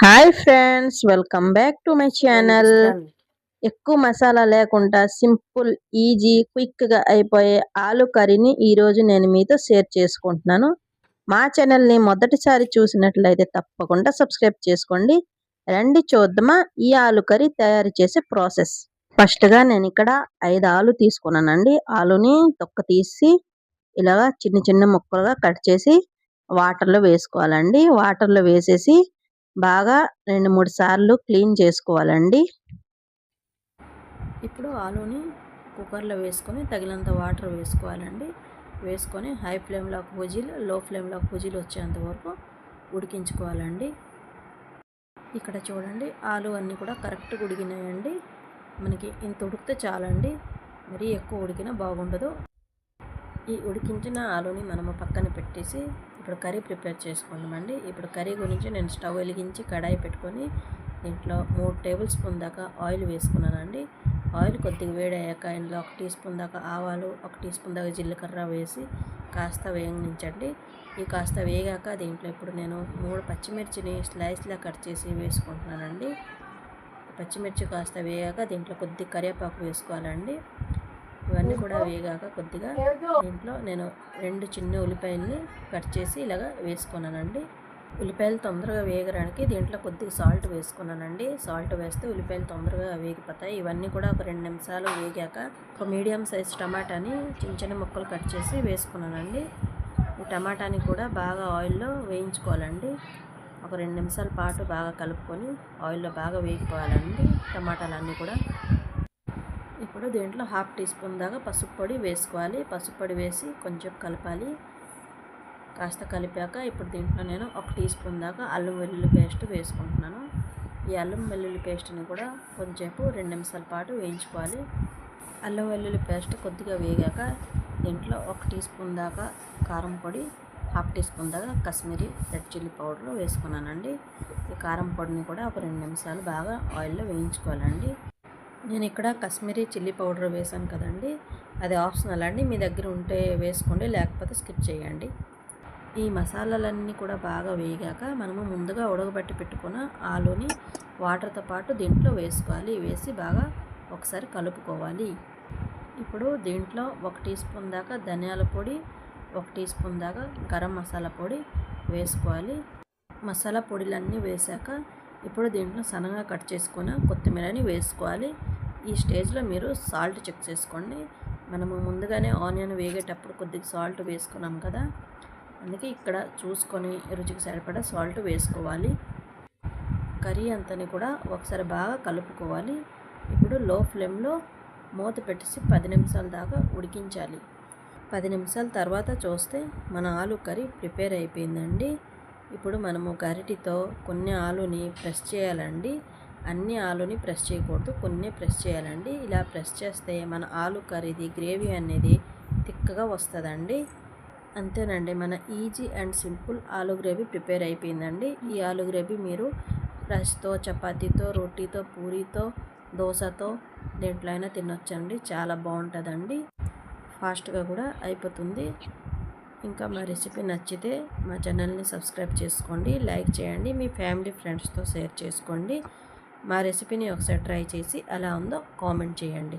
Hi friends, welcome back to my channel. ఎక్కువ మసాలా లేకుండా simple, easy, క్విక్గా అయిపోయే ఆలు కర్రీని ఈరోజు నేను మీతో షేర్ చేసుకుంటున్నాను. మా ఛానల్ని మొదటిసారి చూసినట్లయితే తప్పకుండా సబ్స్క్రైబ్ చేసుకోండి. రండి చూద్దామా ఈ ఆలు కర్రీ తయారు చేసే ప్రాసెస్. ఫస్ట్గా నేను ఇక్కడ 5 ఆలు తీసుకున్నానండి. ఆలుని తొక్క తీసి ఇలాగా చిన్న చిన్న ముక్కలుగా కట్ చేసి వాటర్లో వేసుకోవాలండి. వాటర్లో వేసేసి బాగా 2-3 సార్లు క్లీన్ చేసుకోవాలండి. ఇప్పుడు ఆలుని కుక్కర్లో వేసుకొని తగినంత వాటర్ వేసుకోవాలండి. వేసుకొని హై ఫ్లేమ్లో ఒక విజిల్, లో ఫ్లేమ్లో ఒక విజిల్ వచ్చేంత వరకు ఉడికించుకోవాలండి. ఇక్కడ చూడండి, ఆలు అన్నీ కూడా కరెక్ట్గా ఉడికినాయండి. మనకి ఇంత ఉడికితే చాలండి, మరీ ఎక్కువ ఉడికినా బాగుండదు. ఈ ఉడికించిన ఆలుని మనము పక్కన పెట్టేసి ఇప్పుడు కర్రీ ప్రిపేర్ చేసుకుందామండి. ఇప్పుడు కర్రీ గురించి నేను స్టవ్ వెలిగించి కడాయి పెట్టుకొని దీంట్లో 3 టేబుల్ స్పూన్ దాకా ఆయిల్ వేసుకున్నానండి. ఆయిల్ కొద్దిగా వేడయ్యాక ఇందులో 1 టీ స్పూన్ దాకా ఆవాలు, 1 టీ స్పూన్ దాకా జీలకర్ర వేసి కాస్త వేగనించండి. ఈ కాస్త వేగాక దీంట్లో ఇప్పుడు నేను 3 పచ్చిమిర్చిని స్లైస్లా కట్ చేసి వేసుకుంటున్నానండి. పచ్చిమిర్చి కాస్త వేగాక దీంట్లో కొద్దిగా కరివేపాకు వేసుకోవాలండి. ఇవన్నీ కూడా వేగాక కొద్దిగా దీంట్లో నేను 2 చిన్న ఉల్లిపాయలని కట్ చేసి ఇలాగ వేసుకున్నానండి. ఉల్లిపాయలు తొందరగా వేగడానికి దీంట్లో కొద్దిగా సాల్ట్ వేసుకున్నానండి. సాల్ట్ వేస్తే ఉల్లిపాయలు తొందరగా వేగిపోతాయి. ఇవన్నీ కూడా ఒక 2 నిమిషాలు వేగాక ఒక మీడియం సైజ్ టమాటాని చిన్న చిన్న ముక్కలు కట్ చేసి వేసుకున్నానండి. ఈ టమాటాని కూడా బాగా ఆయిల్లో వేయించుకోవాలండి. ఒక 2 నిమిషాల పాటు బాగా కలుపుకొని ఆయిల్లో బాగా వేగిపోవాలండి టమాటాలన్నీ కూడా. ఇప్పుడు దీంట్లో 1/2 టీ స్పూన్ దాకా పసుపు పొడి వేసుకోవాలి. పసుపు పొడి వేసి కొంచెం కలపాలి. కాస్త కలిపాక ఇప్పుడు దీంట్లో నేను 1 టీ స్పూన్ దాకా అల్లం వెల్లుల్లి పేస్ట్ వేసుకుంటున్నాను. ఈ అల్లం వెల్లుల్లి పేస్ట్ని కూడా కొంచెంసేపు 2 నిమిషాల పాటు వేయించుకోవాలి. అల్లం వెల్లుల్లి పేస్ట్ కొద్దిగా వేగాక దీంట్లో 1 టీ స్పూన్ దాకా కారం పొడి, 1/2 టీ స్పూన్ దాకా కాశ్మీరీ రెడ్ చిల్లీ పౌడర్ వేసుకున్నానండి. ఈ కారం పొడిని కూడా ఒక 2 నిమిషాలు బాగా ఆయిల్లో వేయించుకోవాలండి. నేను ఇక్కడ కాశ్మీరీ చిల్లీ పౌడర్ వేసాను కదండి, అది ఆప్షనల్ అండి. మీ దగ్గర ఉంటే వేసుకోండి, లేకపోతే స్కిప్ చేయండి. ఈ మసాలాలన్నీ కూడా బాగా వేగాక మనము ముందుగా ఉడకబెట్టి పెట్టుకున్న ఆలుని వాటర్తో పాటు దీంట్లో వేసుకోవాలి. వేసి బాగా ఒకసారి కలుపుకోవాలి. ఇప్పుడు దీంట్లో 1 టీ స్పూన్ దాకా ధనియాల పొడి, 1 టీ స్పూన్ దాకా గరం మసాలా పొడి వేసుకోవాలి. మసాలా పొడిలన్నీ వేసాక ఇప్పుడు దీంట్లో సన్నగా కట్ చేసుకున్న కొత్తిమీరని వేసుకోవాలి. ఈ స్టేజ్లో మీరు సాల్ట్ చెక్ చేసుకోండి. మనము ముందుగానే ఆనియన్ వేగేటప్పుడు కొద్దిగా సాల్ట్ వేసుకున్నాం కదా, అందుకే ఇక్కడ చూసుకొని రుచికి సరిపడా సాల్ట్ వేసుకోవాలి. కర్రీ అంతని కూడా ఒకసారి బాగా కలుపుకోవాలి. ఇప్పుడు లో ఫ్లేమ్లో మూత పెట్టేసి 10 నిమిషాల దాకా ఉడికించాలి. 10 నిమిషాల తర్వాత చూస్తే మన ఆలు కర్రీ ప్రిపేర్ అయిపోయిందండి. ఇప్పుడు మనము గరిటెతో కొన్ని ఆలుని ప్రెస్ చేయాలండి. అన్ని ఆలుని ప్రెస్ చేయకూడదు, కొన్ని ప్రెస్ చేయాలండి. ఇలా ప్రెస్ చేస్తే మన ఆలు కర్రీది గ్రేవీ అనేది థిక్గా వస్తుందండి. అంతేనండి, మన ఈజీ అండ్ సింపుల్ ఆలు గ్రేవీ ప్రిపేర్ అయిపోయిందండి. ఈ ఆలు గ్రేవీ మీరు రైస్తో, చపాతీతో, రోటీతో, పూరీతో, దోశతో దేంట్లో అయినా తినొచ్చండి. చాలా బాగుంటుందండి, ఫాస్ట్గా కూడా అయిపోతుంది. ఇంకా మా రెసిపీ నచ్చితే మా ఛానల్ని సబ్స్క్రైబ్ చేసుకోండి, లైక్ చేయండి, మీ ఫ్యామిలీ ఫ్రెండ్స్తో షేర్ చేసుకోండి. మా రెసిపీని ఒకసారి ట్రై చేసి ఎలా ఉందో కామెంట్ చేయండి.